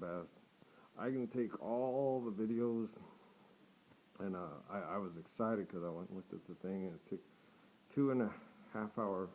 best. I can take all the videos, and I was excited because I went and looked at the thing, and it took 2.5 hour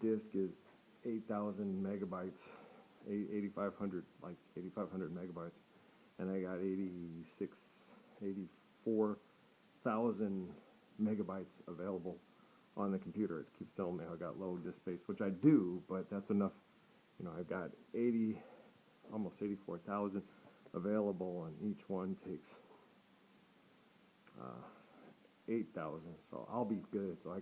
disk is 8,000 megabytes, 8,500, like 8,500 megabytes, and I got 84,000 megabytes available on the computer. It keeps telling me I got low disk space, which I do, but that's enough. I've got almost 84,000 available, and each one takes 8,000, so I'll be good. So I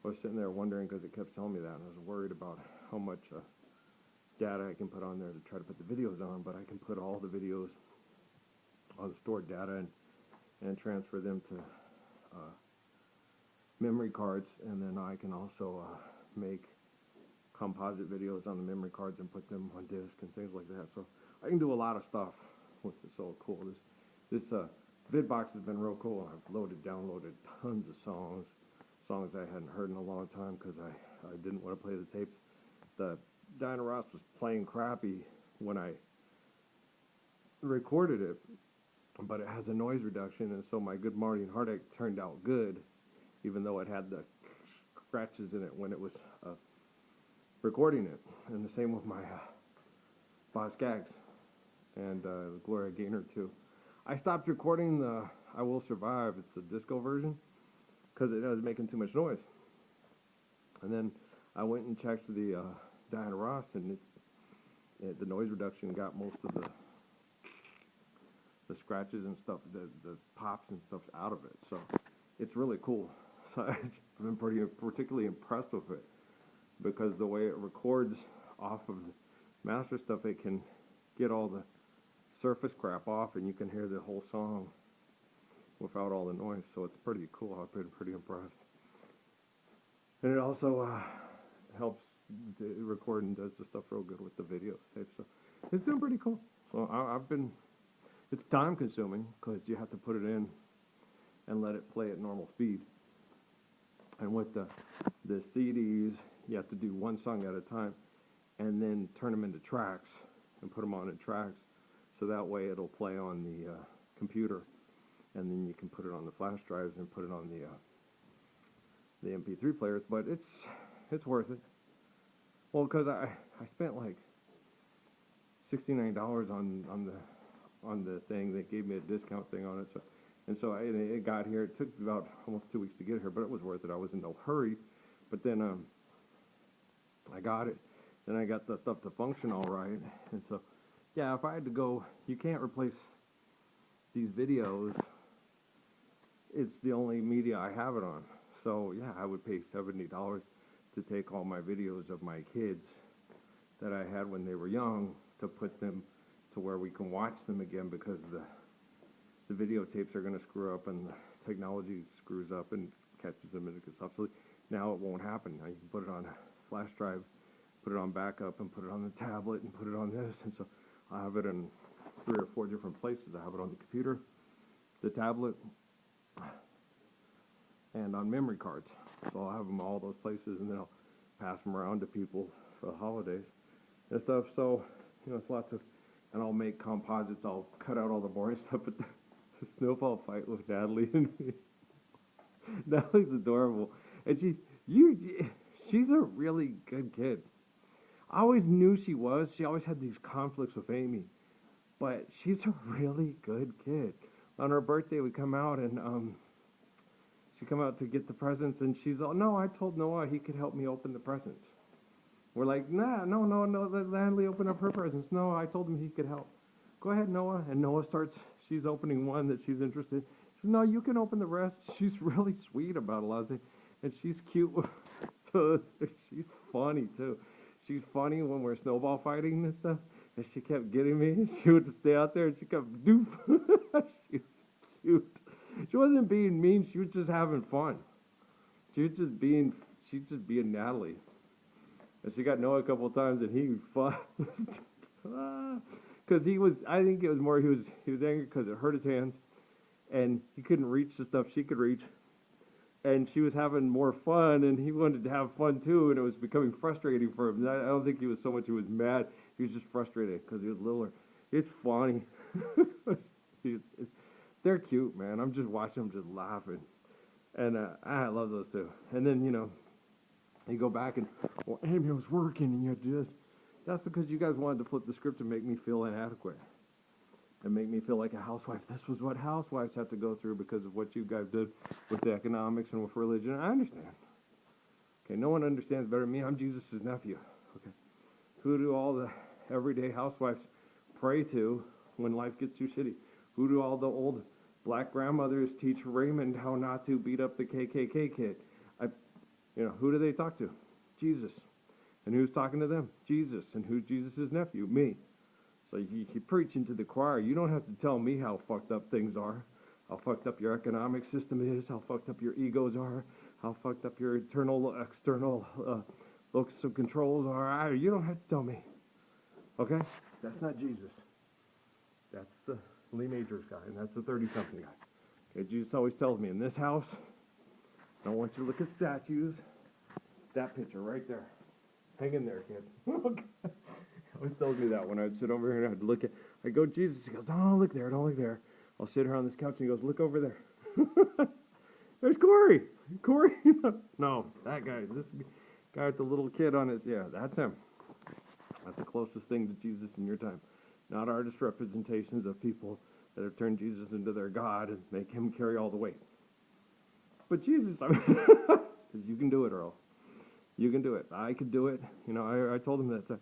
was sitting there wondering, because it kept telling me that, and I was worried about how much data I can put on there to try to put the videos on, but I can put all the videos on the stored data and transfer them to memory cards, and then I can also make composite videos on the memory cards and put them on disk and things like that. So I can do a lot of stuff, which is so cool. This VidBox has been real cool. I've downloaded tons of songs I hadn't heard in a long time because I didn't want to play the tapes. The Diana Ross was playing crappy when I recorded it, but it has a noise reduction, and so my Good Morning Heartache turned out good, even though it had the scratches in it when it was recording it. And the same with my Boz Scaggs and Gloria Gaynor too. I stopped recording the I Will Survive, it's the disco version, because it was making too much noise. And then I went and checked the Diana Ross, and the noise reduction got most of the scratches and stuff, the pops and stuff out of it. So it's really cool. So I've been particularly impressed with it, because the way it records off of the master stuff, it can get all the surface crap off, and you can hear the whole song without all the noise. So it's pretty cool. I've been pretty impressed. And it also helps record and does the stuff real good with the video tape. So it's been pretty cool. So it's time consuming, because you have to put it in and let it play at normal speed. And with the CDs, you have to do one song at a time and then turn them into tracks and put them on in tracks, so that way it'll play on the computer, and then you can put it on the flash drives and put it on the MP3 players. But it's worth it. Well, because I spent like $69 on the thing. They gave me a discount thing on it, so it got here. It took about almost 2 weeks to get here, but it was worth it. I was in no hurry. But then I got it. Then I got the stuff to function all right. And so, yeah, if I had to go, you can't replace these videos. It's the only media I have it on. So, yeah, I would pay $70 to take all my videos of my kids that I had when they were young, to put them to where we can watch them again, because the videotapes are going to screw up, and the technology screws up and catches them and it gets obsolete. Now it won't happen. Now you can put it on a flash drive, put it on backup, and put it on the tablet, and put it on this. And so I have it in 3 or 4 different places. I have it on the computer, the tablet, and on memory cards. So I'll have them all those places, and then I'll pass them around to people for the holidays and stuff. So, it's lots of, and I'll make composites. I'll cut out all the boring stuff, but the snowball fight with Natalie and me. Natalie's adorable, and she's a really good kid. I always knew she was. She always had these conflicts with Amy, but she's a really good kid. On her birthday, we come out, and she come out to get the presents, and she's all, no, I told Noah he could help me open the presents. We're like, no, let Natalie open up her presents. No, I told him he could help. Go ahead, Noah. And Noah starts, she's opening one that she's interested in. She says, no, you can open the rest. She's really sweet about a lot of things, and she's cute. So she's funny, too. She's funny when we're snowball fighting and stuff, and she kept getting me. She would stay out there, and she kept, doof. She was cute. She wasn't being mean. She was just having fun. She's just being Natalie. And she got Noah a couple of times, and he fought. Because I think it was more, he was angry because it hurt his hands, and he couldn't reach the stuff she could reach. And she was having more fun, and he wanted to have fun too, and it was becoming frustrating for him. I don't think he was so much he was mad. He was just frustrated because he was littler. It's funny. They're cute, man. I'm just watching them, just laughing, and I love those two. And then you go back and, well, Amy, I was working, and you had to do this. That's because you guys wanted to flip the script and make me feel inadequate and make me feel like a housewife. This was what housewives have to go through because of what you guys did with the economics and with religion. I understand. Okay, no one understands better than me. I'm Jesus' nephew. Okay, who do all the everyday housewives pray to when life gets too shitty? Who do all the old black grandmothers teach Raymond how not to beat up the KKK kid? Who do they talk to? Jesus. And who's talking to them? Jesus. And who's Jesus' nephew? Me. So you preaching to the choir. You don't have to tell me how fucked up things are, how fucked up your economic system is, how fucked up your egos are, how fucked up your internal, external locus of controls are. You don't have to tell me. Okay? That's not Jesus. That's the Lee Majors guy, and that's the 30-something guy. Okay, Jesus always tells me, in this house, I don't want you to look at statues. That picture right there. Hang in there, kid. He always tells me that when I'd sit over here and I'd look at, I'd go, Jesus, he goes, don't look there, don't look there. I'll sit here on this couch and he goes, look over there. There's Corey. Corey? No, that guy. This guy with the little kid on his, yeah, that's him. That's the closest thing to Jesus in your time. Not artist representations of people that have turned Jesus into their God and make him carry all the weight. But Jesus, I mean, you can do it, Earl. You can do it. I could do it. I told him that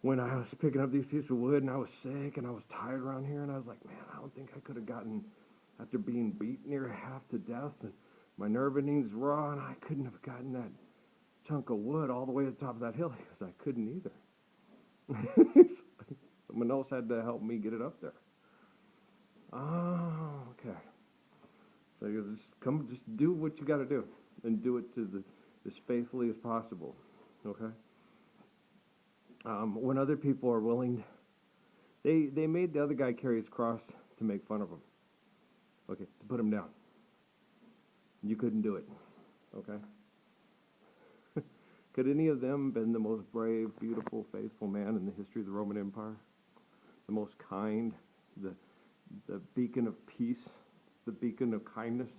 when I was picking up these pieces of wood and I was sick and I was tired around here and I was like, man, I don't think I could have gotten, after being beat near half to death and my nerve endings raw, and I couldn't have gotten that chunk of wood all the way to the top of that hill because I couldn't either. Someone else had to help me get it up there. Oh, okay. So you just do what you got to do and do it as faithfully as possible. Okay. When other people are willing, they made the other guy carry his cross to make fun of him. Okay, to put him down. You couldn't do it. Okay. Could any of them been the most brave, beautiful, faithful man in the history of the Roman Empire? The most kind, the beacon of peace, the beacon of kindness,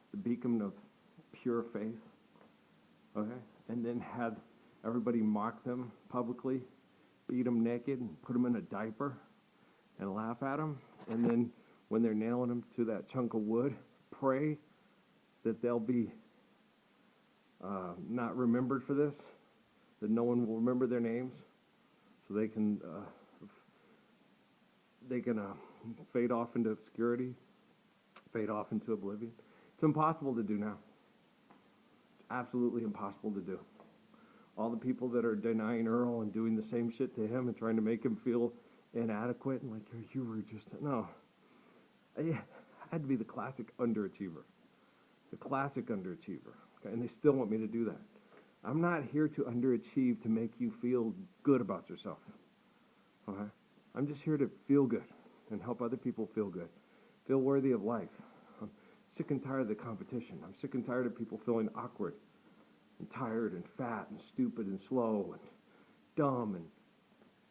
the beacon of pure faith. Okay? And then had everybody mock them publicly, beat them naked, and put them in a diaper, and laugh at them. And then when they're nailing them to that chunk of wood, pray that they'll be not remembered for this, that no one will remember their names, so they can fade off into obscurity, fade off into oblivion. It's impossible to do now. It's absolutely impossible to do. All the people that are denying Earl and doing the same shit to him and trying to make him feel inadequate and like you were just, no. I had to be the classic underachiever. The classic underachiever. Okay? And they still want me to do that. I'm not here to underachieve to make you feel good about yourself. Okay? I'm just here to feel good and help other people feel good. Feel worthy of life. I'm sick and tired of the competition. I'm sick and tired of people feeling awkward and tired and fat and stupid and slow and dumb and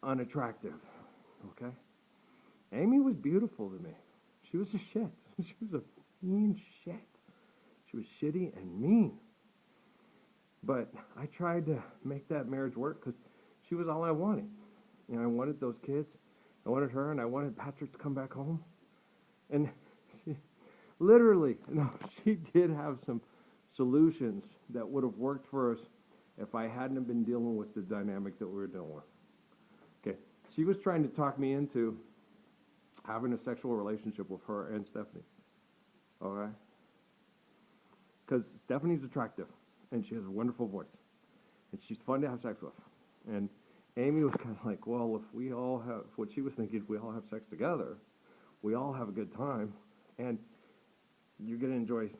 unattractive. Okay? Amy was beautiful to me. She was a shit. She was a mean shit. She was shitty and mean. But I tried to make that marriage work because she was all I wanted. I wanted those kids. I wanted her, and I wanted Patrick to come back home. And she did have some solutions that would have worked for us if I hadn't been dealing with the dynamic that we were dealing with. Okay, she was trying to talk me into having a sexual relationship with her and Stephanie. All right? Because Stephanie's attractive, and she has a wonderful voice, and she's fun to have sex with. And Amy was kind of like, well, if we all have, what she was thinking, if we all have sex together, we all have a good time, and you're going to enjoy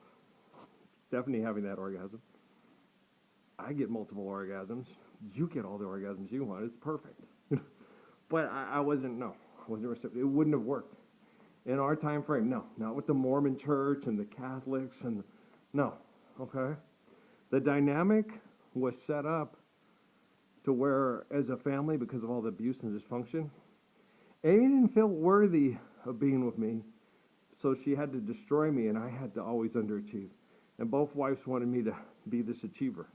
Stephanie having that orgasm. I get multiple orgasms. You get all the orgasms you want. It's perfect. But I wasn't receptive. It wouldn't have worked. In our time frame, no. Not with the Mormon church and the Catholics and no. Okay? The dynamic was set up to where, as a family, because of all the abuse and dysfunction, Amy didn't feel worthy of being with me, so she had to destroy me, and I had to always underachieve. And both wives wanted me to be this achiever.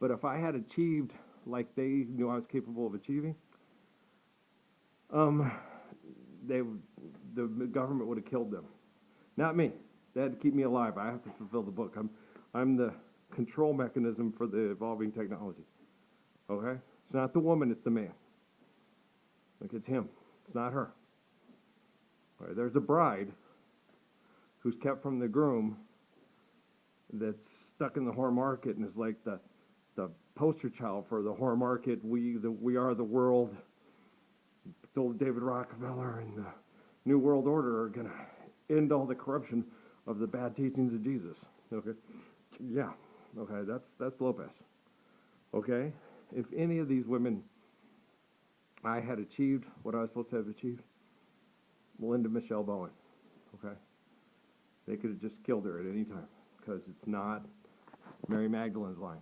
But if I had achieved like they knew I was capable of achieving, um, they, the government would have killed them. Not me. They had to keep me alive. I have to fulfill the book. I'm the control mechanism for the evolving technology. Okay? It's not the woman, it's the man. Like, it's him. It's not her. All right, there's a bride who's kept from the groom that's stuck in the whore market and is like the poster child for the whore market. We are the world. Old David Rockefeller and the New World Order are going to end all the corruption of the bad teachings of Jesus. Okay? Yeah. Okay, that's Lopez. Okay? If any of these women I had achieved what I was supposed to have achieved, Melinda Michelle Bowen. Okay? They could have just killed her at any time because it's not Mary Magdalene's line.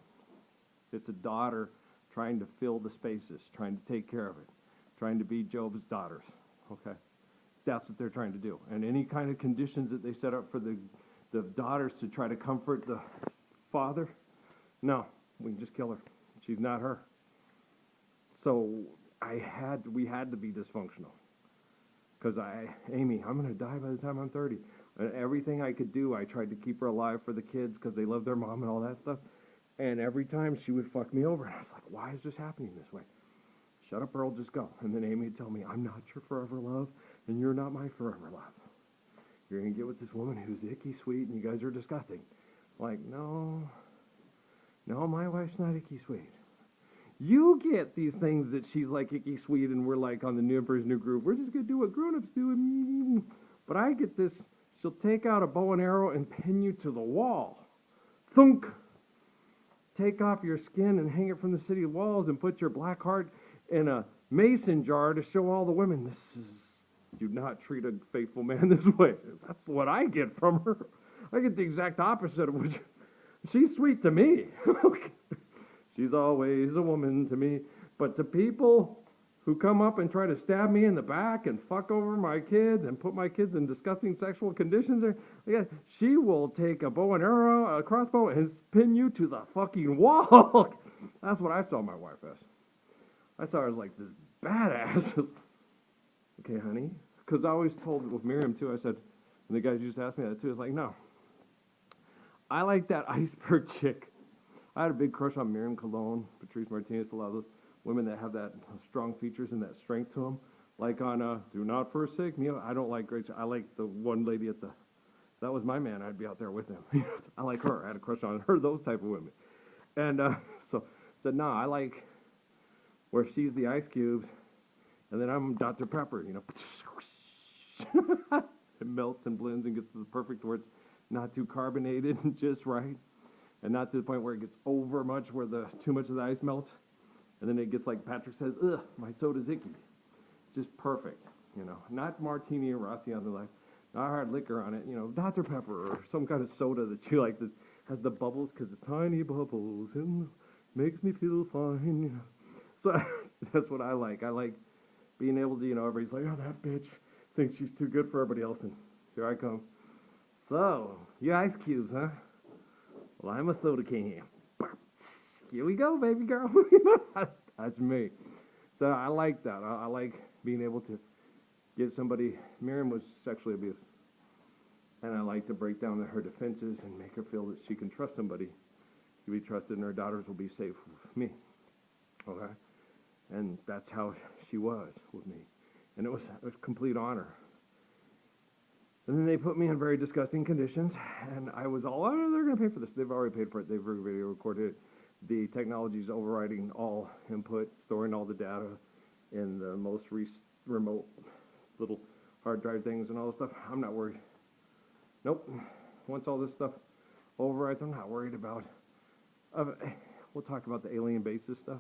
It's a daughter trying to fill the spaces, trying to take care of it, trying to be Job's daughters. Okay? That's what they're trying to do. And any kind of conditions that they set up for the daughters to try to comfort the father, no, we can just kill her. She's not her. So we had to be dysfunctional. Because Amy, I'm going to die by the time I'm 30. And everything I could do, I tried to keep her alive for the kids because they love their mom and all that stuff. And every time she would fuck me over. And I was like, why is this happening this way? Shut up, Earl, just go. And then Amy would tell me, I'm not your forever love, and you're not my forever love. You're going to get with this woman who's icky sweet, and you guys are disgusting. Like, no, my wife's not icky sweet. You get these things that she's like icky sweet, and we're like on the New Emperor's New Groove. We're just going to do what grown-ups do. But I get this. She'll take out a bow and arrow and pin you to the wall. Thunk. Take off your skin and hang it from the city walls and put your black heart in a mason jar to show all the women, do not treat a faithful man this way. That's what I get from her. I get the exact opposite of what she's sweet to me. She's always a woman to me. But to people who come up and try to stab me in the back and fuck over my kids and put my kids in disgusting sexual conditions, she will take a bow and arrow, a crossbow, and pin you to the fucking wall. That's what I saw my wife as. I saw her as like this badass. Okay, honey. Because I always told with Miriam too, I said, and the guys used to ask me that too, it's like, no. I like that iceberg chick. I had a big crush on Miriam Colon, Patrice Martinez, a lot of those women that have that strong features and that strength to them. Like on Do Not Forsake Me. I don't like Rachel. I like the one lady at the, that was my man. I'd be out there with him. I like her. I had a crush on her, those type of women. And so I said, no, I like where she's the ice cubes, and then I'm Dr. Pepper, It melts and blends and gets to the perfect where it's not too carbonated and just right, and not to the point where it gets over much, where too much of the ice melts, and then it gets like Patrick says, ugh, my soda's icky. Just perfect, Not martini or Rossi on the left, not hard liquor on it, Dr. Pepper or some kind of soda that you like that has the bubbles, because it's tiny bubbles and makes me feel fine, So that's what I like. I like being able to, everybody's like, oh, that bitch thinks she's too good for everybody else, and here I come. So, you ice cubes, huh? Well, I'm a soda can. Here we go, baby girl. That's me. So I like that. I like being able to get somebody. Miriam was sexually abused, and I like to break down her defenses and make her feel that she can trust somebody. She can be trusted, and her daughters will be safe with me. Okay? And that's how she was with me. And it was a complete honor. And then they put me in very disgusting conditions, and I was all, oh, they're going to pay for this. They've already paid for it. They've already recorded it. The technology is overriding all input, storing all the data in the most remote little hard drive things and all this stuff. I'm not worried. Nope. Once all this stuff overrides, I'm not worried about. We'll talk about the alien basis stuff.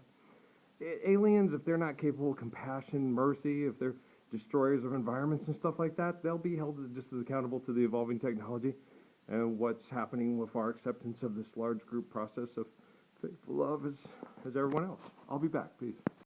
Aliens, if they're not capable of compassion, mercy, if they're destroyers of environments and stuff like that, they'll be held just as accountable to the evolving technology and what's happening with our acceptance of this large group process of faithful love as everyone else. I'll be back. Peace.